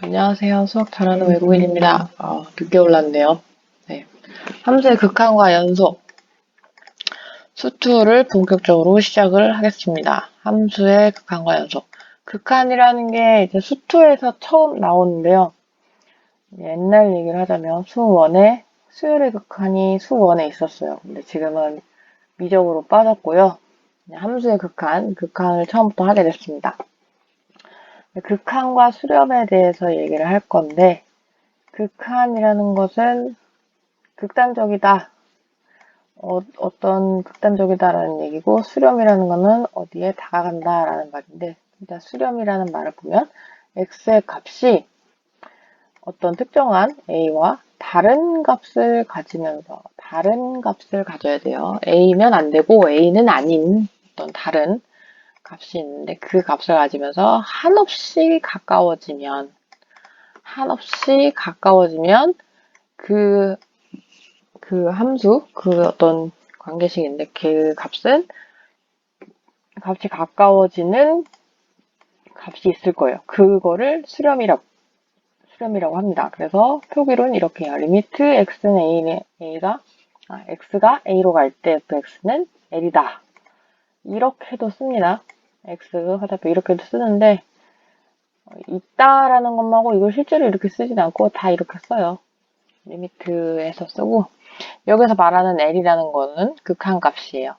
안녕하세요. 수학 잘하는 외국인입니다. 늦게 올랐네요. 네. 함수의 극한과 연속, 수투를 본격적으로 시작을 하겠습니다. 함수의 극한과 연속. 극한이라는 게 이제 수투에서 처음 나오는데요. 옛날 얘기를 하자면 수원에 수열의 극한이 수원에 있었어요. 근데 지금은 미적으로 빠졌고요. 함수의 극한을 처음부터 하게 됐습니다. 극한과 수렴에 대해서 얘기를 할 건데, 극한이라는 것은 극단적이다. 어떤 극단적이다라는 얘기고, 수렴이라는 거는 어디에 다가간다라는 말인데, 진짜 수렴이라는 말을 보면 x의 값이 어떤 특정한 a와 다른 값을 가지면서 다른 값을 가져야 돼요. a면 안 되고 a는 아닌 어떤 다른 값이 있는데 그 값을 가지면서 한없이 가까워지면 그 함수, 그 어떤 관계식인데 그 값이 가까워지는 값이 있을 거예요. 그거를 수렴이라고 합니다. 그래서 표기로는 이렇게 해요. 리미트 x는 x가 a로 갈 때 fx는 l이다. 이렇게도 씁니다. x 화살표 이렇게도 쓰는데 있다라는 것만하고 이걸 실제로 이렇게 쓰진 않고 다 이렇게 써요. 리미트에서 쓰고 여기서 말하는 L이라는 거는 극한값이에요.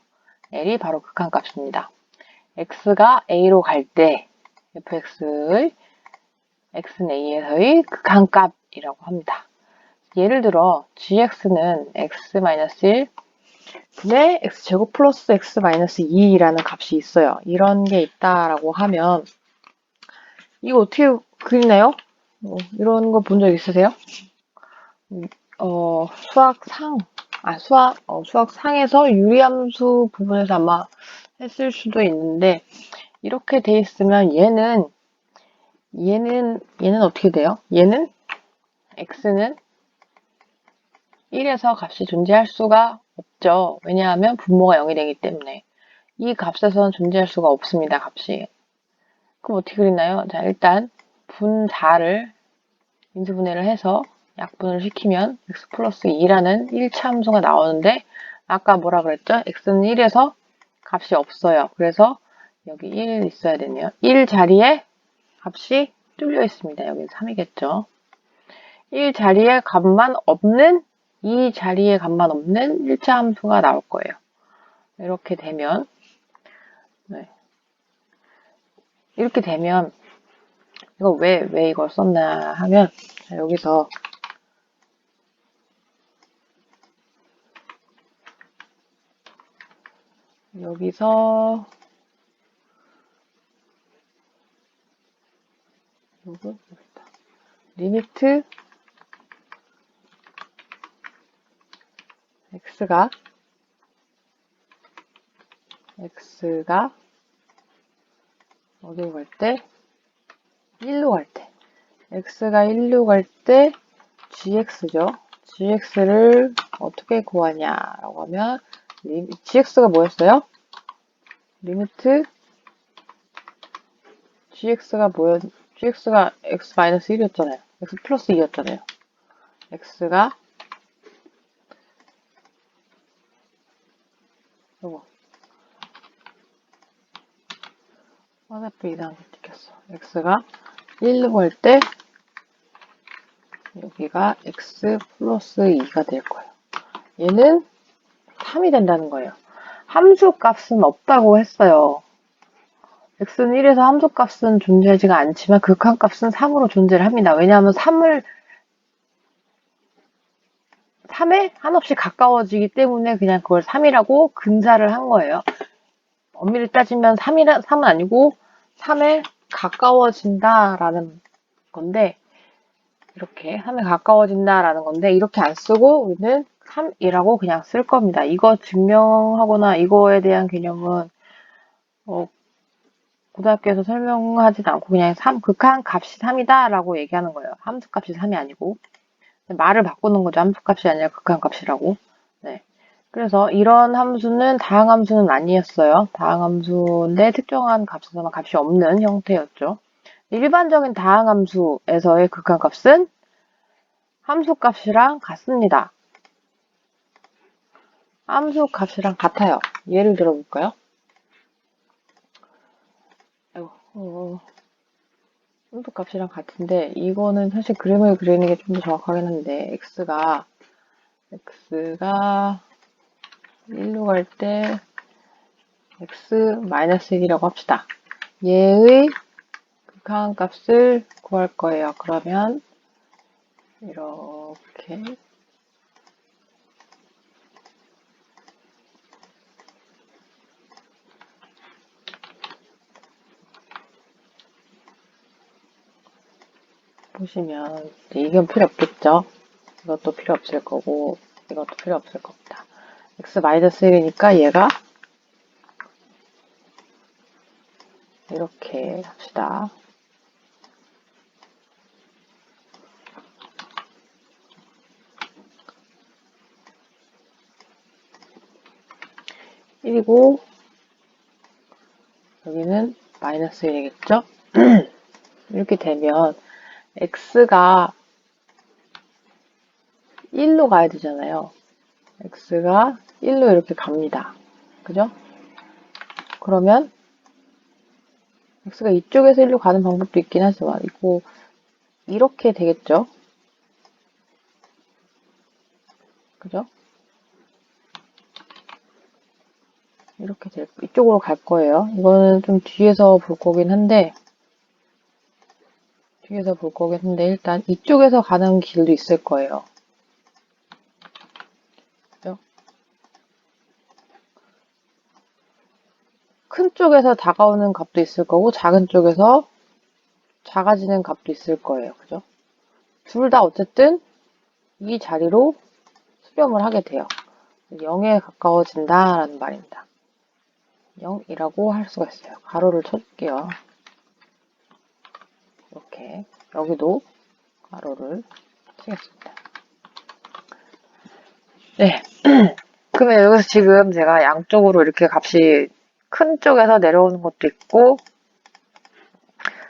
L이 바로 극한값입니다. X가 A로 갈 때 fx의 x는 A에서의 극한값이라고 합니다. 예를 들어 gx는 x-1 분의 x제곱 플러스 x-2라는 값이 있어요. 이런 게 있다라고 하면 이거 어떻게 그리나요? 이런 거 본 적 있으세요? 수학상에서 유리함수 부분에서 아마 했을 수도 있는데, 이렇게 돼 있으면 얘는 어떻게 돼요? 얘는 x는 1에서 값이 존재할 수가 없죠. 왜냐하면 분모가 0이 되기 때문에. 이 값에서는 존재할 수가 없습니다, 값이. 그럼 어떻게 그리나요? 자, 일단 분자를 인수분해를 해서 약분을 시키면 x 플러스 2라는 1차 함수가 나오는데 아까 뭐라 그랬죠? x는 1에서 값이 없어요. 그래서 여기 1 있어야 되네요. 1 자리에 값이 뚫려 있습니다. 여기 3이겠죠. 1 자리에 값만 없는 2 자리에 값만 없는 1차 함수가 나올 거예요. 이렇게 되면 이거 왜 이걸 썼나 하면 여기서 리미트 x가 어디로 갈 때? 1로 갈 때. x가 1로 갈 때 gx죠. gx를 어떻게 구하냐라고 하면 gx가 뭐였어요? 리미트 gx가 x-1이었잖아요. x 플러스 2였잖아요. x가 요거 화살표 이상하게 찍혔어. x가 1로 갈 때 여기가 x 플러스 2가 될 거예요. 얘는 3이 된다는 거예요. 함수 값은 없다고 했어요. x는 1에서 함수 값은 존재하지가 않지만 극한 값은 3으로 존재를 합니다. 왜냐하면 3에 한없이 가까워지기 때문에 그냥 그걸 3이라고 근사를 한 거예요. 엄밀히 따지면 3은 아니고 3에 가까워진다라는 건데 이렇게 3에 가까워진다라는 건데 이렇게 안 쓰고 우리는 3이라고 그냥 쓸 겁니다. 이거 증명하거나 이거에 대한 개념은 고등학교에서 설명하지도 않고 그냥 극한 값이 3이다 라고 얘기하는 거예요. 함수 값이 3이 아니고 말을 바꾸는 거죠. 함수 값이 아니라 극한 값이라고. 네. 그래서 이런 함수는 다항함수는 아니었어요. 다항함수인데 특정한 값에서만 값이 없는 형태였죠. 일반적인 다항함수에서의 극한값은 함수값이랑 같습니다. 함수값이랑 같아요. 예를 들어볼까요? 함수값이랑 같은데 이거는 사실 그림을 그리는 게 좀 더 정확하긴 한데 x가 1로 갈 때 x-1이라고 합시다. 얘의 극한값을 구할 거예요. 그러면 이렇게 보시면 이건 필요 없겠죠. 이것도 필요 없을 거고 이것도 필요 없을 겁니다. x-1이니까 얘가 이렇게 합시다. (1이고) 여기는 (-1이겠죠? 이렇게 되면 x가 1로 가야 되잖아요. x가 1로 이렇게 갑니다. 그죠? 그러면 x가 이쪽에서 1로 가는 방법도 있긴 하지만 이거 이렇게 되겠죠? 그죠? 이렇게 이쪽으로 갈 거예요. 이거는 좀 뒤에서 볼 거긴 한데 일단 이쪽에서 가는 길도 있을 거예요. 그죠? 큰 쪽에서 다가오는 값도 있을 거고 작은 쪽에서 작아지는 값도 있을 거예요. 그죠? 둘 다 어쨌든 이 자리로 수렴을 하게 돼요. 0에 가까워진다라는 말입니다. 0이라고 할 수가 있어요. 가로를 쳐줄게요. 이렇게 여기도 가로를 치겠습니다. 네. 그러면 여기서 지금 제가 양쪽으로 이렇게 값이 큰 쪽에서 내려오는 것도 있고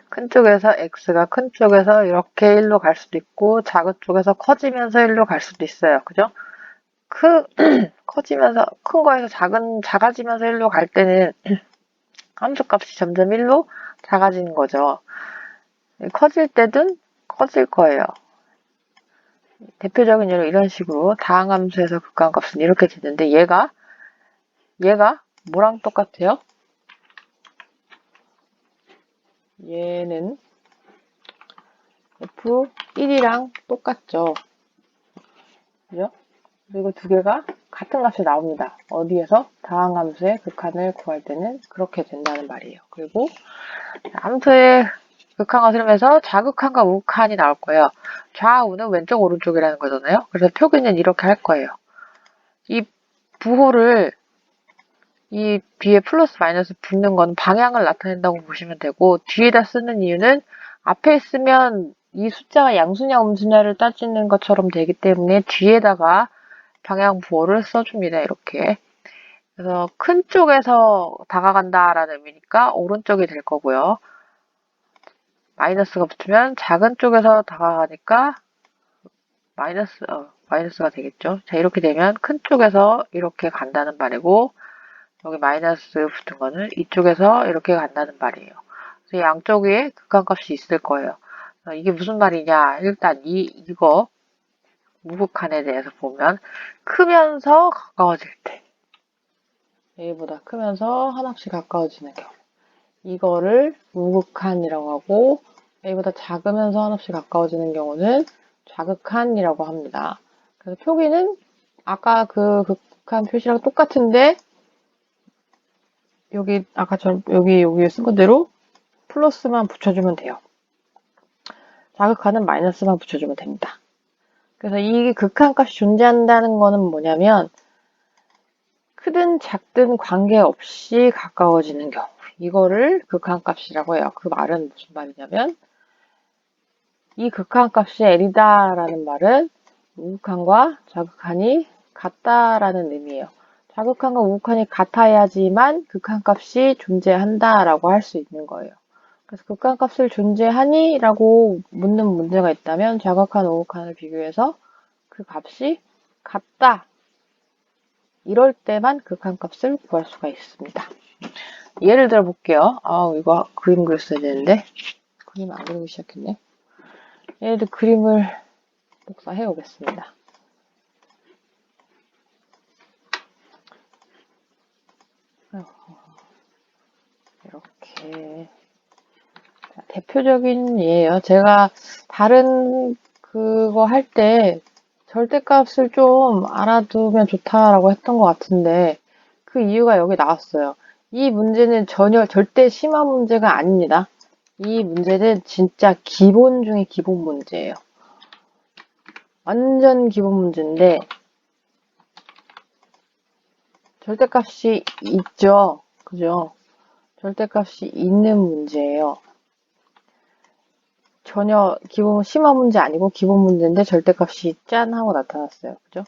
큰 쪽에서 x가 큰 쪽에서 이렇게 1로 갈 수도 있고 작은 쪽에서 커지면서 1로 갈 수도 있어요. 그죠? 커지면서 큰 거에서 작아지면서 1로 갈 때는 함수값이 점점 1로 작아지는 거죠. 커질 때든 커질 거예요. 대표적인 예로 이런 식으로 다항함수에서 극한값은 이렇게 되는데 얘가 뭐랑 똑같아요? 얘는 f1이랑 똑같죠. 그죠? 그리고 두 개가 같은 값이 나옵니다. 어디에서? 다항함수의 극한을 구할 때는 그렇게 된다는 말이에요. 그리고 함수의 극한과 흐름에서 자극한과 우극한이 나올 거예요. 좌우는 왼쪽 오른쪽이라는 거잖아요. 그래서 표기는 이렇게 할 거예요. 이 부호를 이 뒤에 플러스 마이너스 붙는 건 방향을 나타낸다고 보시면 되고 뒤에다 쓰는 이유는 앞에 있으면 이 숫자가 양수냐 음수냐를 따지는 것처럼 되기 때문에 뒤에다가 방향 부호를 써줍니다. 이렇게. 그래서 큰 쪽에서 다가간다라는 의미니까 오른쪽이 될 거고요. 마이너스가 붙으면 작은 쪽에서 다가가니까 마이너스가 되겠죠. 자, 이렇게 되면 큰 쪽에서 이렇게 간다는 말이고 여기 마이너스 붙은 거는 이쪽에서 이렇게 간다는 말이에요. 그래서 양쪽에 극한값이 있을 거예요. 이게 무슨 말이냐? 일단 이거 무극한에 대해서 보면 크면서 가까워질 때 A보다 크면서 한없이 가까워지는 경우 이거를 무극한이라고 하고 A보다 작으면서 한없이 가까워지는 경우는 좌극한이라고 합니다. 그래서 표기는 아까 그 극한 표시랑 똑같은데 여기 아까처럼 여기에 쓴 그대로 플러스만 붙여주면 돼요. 자극하는 마이너스만 붙여주면 됩니다. 그래서 이 극한값이 존재한다는 거는 뭐냐면 크든 작든 관계없이 가까워지는 경우 이거를 극한값이라고 해요. 그 말은 무슨 말이냐면 이 극한값이 L이다라는 말은 우극한과 자극한이 같다라는 의미예요. 자극한과 우극한이 같아야지만 극한값이 존재한다라고 할 수 있는 거예요. 그래서 극한값을 존재하니? 라고 묻는 문제가 있다면 좌극한, 우극한을 비교해서 그 값이 같다. 이럴 때만 극한값을 구할 수가 있습니다. 예를 들어 볼게요. 이거 그림 그렸어야 되는데 그림 안 그리고 시작했네. 예를 들어 그림을 복사해 오겠습니다. 이렇게 대표적인 예예요. 제가 다른 그거 할 때 절대값을 좀 알아두면 좋다라고 했던 것 같은데 그 이유가 여기 나왔어요. 이 문제는 전혀 절대 심화 문제가 아닙니다. 이 문제는 진짜 기본 중에 기본 문제예요. 완전 기본 문제인데 절대값이 있죠. 그죠? 절대값이 있는 문제예요. 전혀 기본 심화 문제 아니고 기본 문제인데 절대값이 짠 하고 나타났어요. 그죠?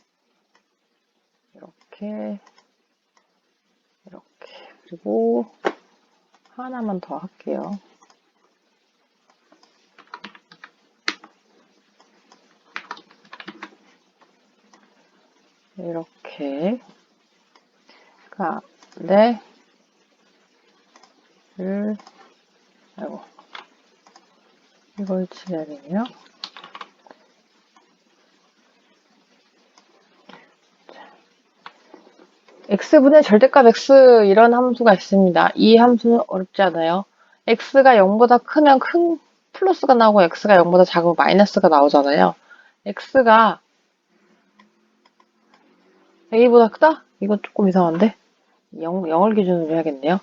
이렇게 그리고 하나만 더 할게요. 이렇게 네. 아이고 이걸 칠해야 되네요. x분의 절대값 x 이런 함수가 있습니다. 이 함수는 어렵지 않아요. x가 0보다 크면 큰 플러스가 나오고 x가 0보다 작으면 마이너스가 나오잖아요. x가 a보다 크다? 이건 조금 이상한데? 0을 기준으로 해야겠네요.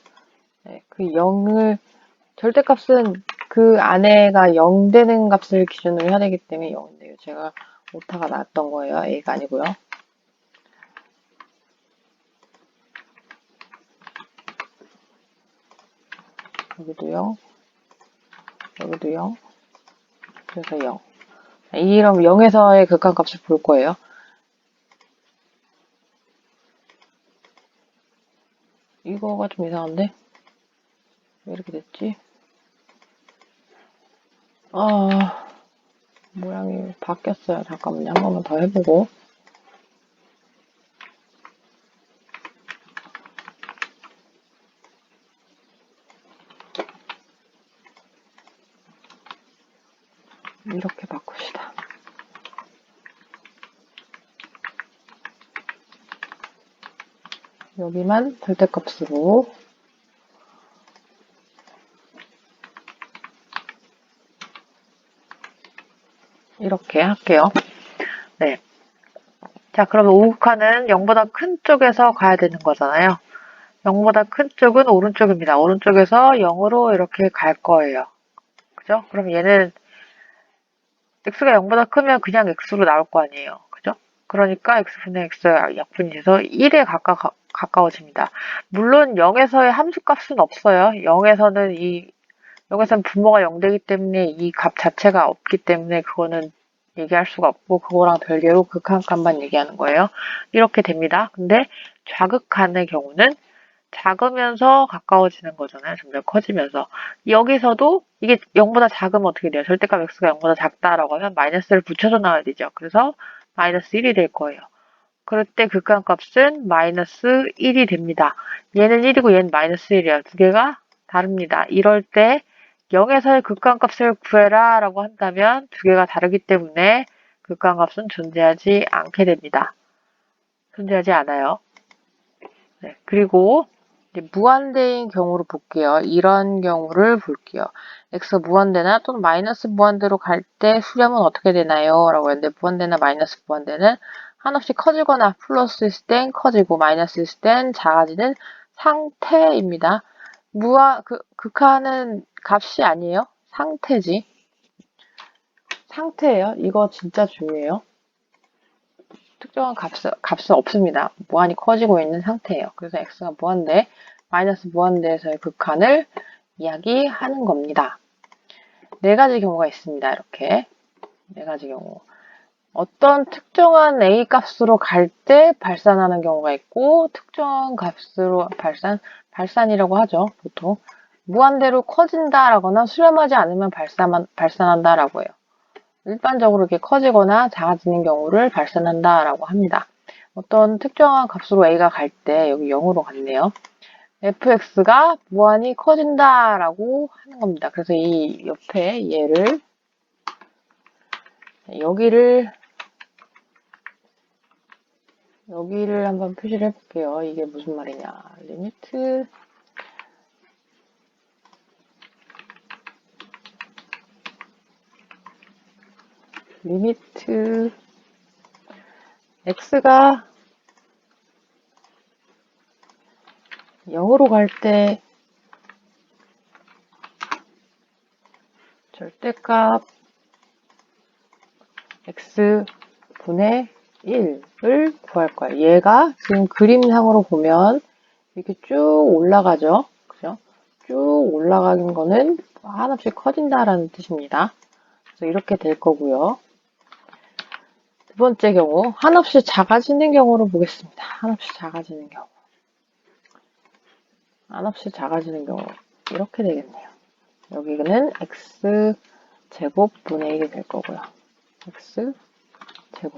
네, 그 0을 절대값은 그 안에가 0 되는 값을 기준으로 해야 되기 때문에 0인데요. 제가 오타가 났던 거예요. a가 아니고요. 여기도 0, 여기도 0, 그래서 0. 이럼 0에서의 극한값을 볼 거예요. 이거가 좀 이상한데? 왜 이렇게 됐지? 모양이 바뀌었어요. 잠깐만요. 한 번만 더 해보고. 이렇게 바꿉시다. 여기만 절대값으로 이렇게 할게요. 네. 자, 그러면 우극한은 0보다 큰 쪽에서 가야 되는 거잖아요. 0보다 큰 쪽은 오른쪽입니다. 오른쪽에서 0으로 이렇게 갈 거예요. 그죠? 그럼 얘는 x가 0보다 크면 그냥 x로 나올 거 아니에요. 그죠? 그러니까 x분의 x 약분이 돼서 1에 가까워집니다. 물론 0에서의 함수값은 없어요. 0에서는 분모가 0 되기 때문에 이 값 자체가 없기 때문에 그거는 얘기할 수가 없고 그거랑 별개로 극한값만 얘기하는 거예요. 이렇게 됩니다. 근데 좌극한의 경우는 작으면서 가까워지는 거잖아요. 점점 커지면서. 여기서도 이게 0보다 작으면 어떻게 돼요? 절대값 x가 0보다 작다라고 하면 마이너스를 붙여서 나와야 되죠. 그래서 마이너스 1이 될 거예요. 그럴 때 극한값은 마이너스 1이 됩니다. 얘는 1이고 얘는 마이너스 1이에요. 두 개가 다릅니다. 이럴 때 0에서의 극한값을 구해라 라고 한다면 두 개가 다르기 때문에 극한값은 존재하지 않게 됩니다. 존재하지 않아요. 네, 그리고 이제 무한대인 경우를 볼게요. 이런 경우를 볼게요. x 무한대나 또는 마이너스 무한대로 갈 때 수렴은 어떻게 되나요? 라고 했는데 무한대나 마이너스 무한대는 한없이 커지거나 플러스 있을 땐 커지고 마이너스 있을 땐 작아지는 상태입니다. 극한은 값이 아니에요. 상태지. 상태예요. 이거 진짜 중요해요. 특정한 값은 없습니다. 무한히 커지고 있는 상태예요. 그래서 x가 무한대, 마이너스 무한대에서의 극한을 이야기하는 겁니다. 네 가지 경우가 있습니다. 이렇게 네 가지 경우. 어떤 특정한 a 값으로 갈 때 발산하는 경우가 있고 특정한 값으로 발산이라고 하죠. 보통 무한대로 커진다라거나 수렴하지 않으면 발산한다라고 해요. 일반적으로 이렇게 커지거나 작아지는 경우를 발산한다라고 합니다. 어떤 특정한 값으로 a가 갈 때 여기 0으로 갔네요. fx가 무한히 커진다라고 하는 겁니다. 그래서 이 옆에 얘를 여기를 한번 표시를 해볼게요. 이게 무슨 말이냐. 리미트 x가 0으로 갈 때 절대값 x분의 1을 구할 거예요. 얘가 지금 그림상으로 보면 이렇게 쭉 올라가죠. 그죠? 쭉 올라가는 거는 한없이 커진다라는 뜻입니다. 그래서 이렇게 될 거고요. 두 번째 경우, 한없이 작아지는 경우로 보겠습니다. 한없이 작아지는 경우. 한없이 작아지는 경우. 이렇게 되겠네요. 여기는 x제곱분의 1이 될 거고요. x제곱.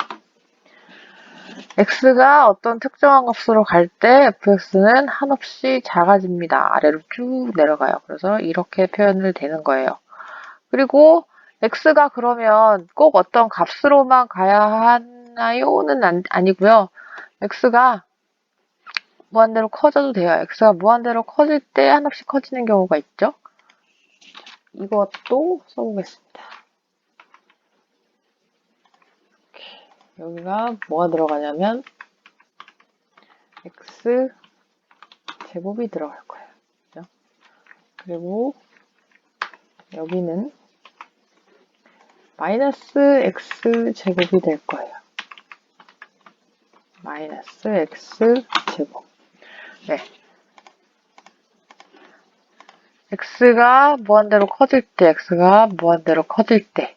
x가 어떤 특정한 값으로 갈 때 fx는 한없이 작아집니다. 아래로 쭉 내려가요. 그래서 이렇게 표현을 되는 거예요. 그리고 x가 그러면 꼭 어떤 값으로만 가야 하나요는 아니고요. x가 무한대로 커져도 돼요. x가 무한대로 커질 때 한없이 커지는 경우가 있죠. 이것도 써보겠습니다. 여기가 뭐가 들어가냐면 x 제곱이 들어갈 거예요. 그죠? 그리고 여기는 마이너스 x 제곱이 될 거예요. 마이너스 x 제곱. 네. x가 무한대로 커질 때, x가 무한대로 커질 때.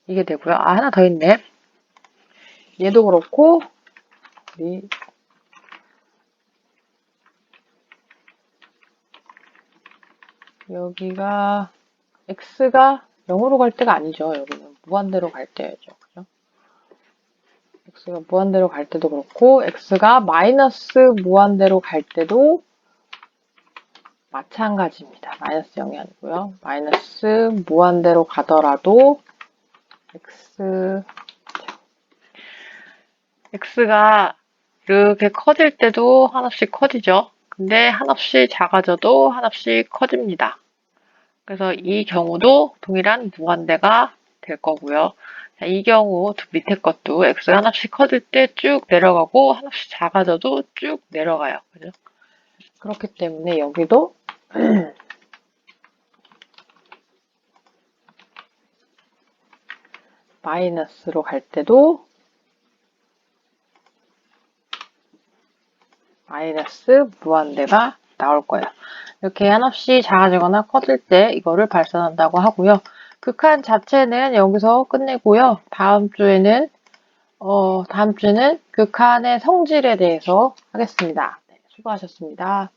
이게 되고요. 아, 하나 더 있네. 얘도 그렇고, 여기가 x가 0으로 갈 때가 아니죠. 여기는 무한대로 갈 때죠. 그죠? x가 무한대로 갈 때도 그렇고, x가 마이너스 무한대로 갈 때도 마찬가지입니다. 마이너스 0이 아니고요. 마이너스 무한대로 가더라도 x가 이렇게 커질 때도 한없이 커지죠. 근데 한없이 작아져도 한없이 커집니다. 그래서 이 경우도 동일한 무한대가 될 거고요. 자, 이 경우 밑에 것도 x가 한없이 커질 때 쭉 내려가고 한없이 작아져도 쭉 내려가요. 그죠? 그렇기 때문에 여기도 마이너스로 갈 때도 마이너스 무한대가 나올 거예요. 이렇게 한없이 작아지거나 커질 때 이거를 발산한다고 하고요. 극한 자체는 여기서 끝내고요. 다음 주에는 극한의 성질에 대해서 하겠습니다. 네, 수고하셨습니다.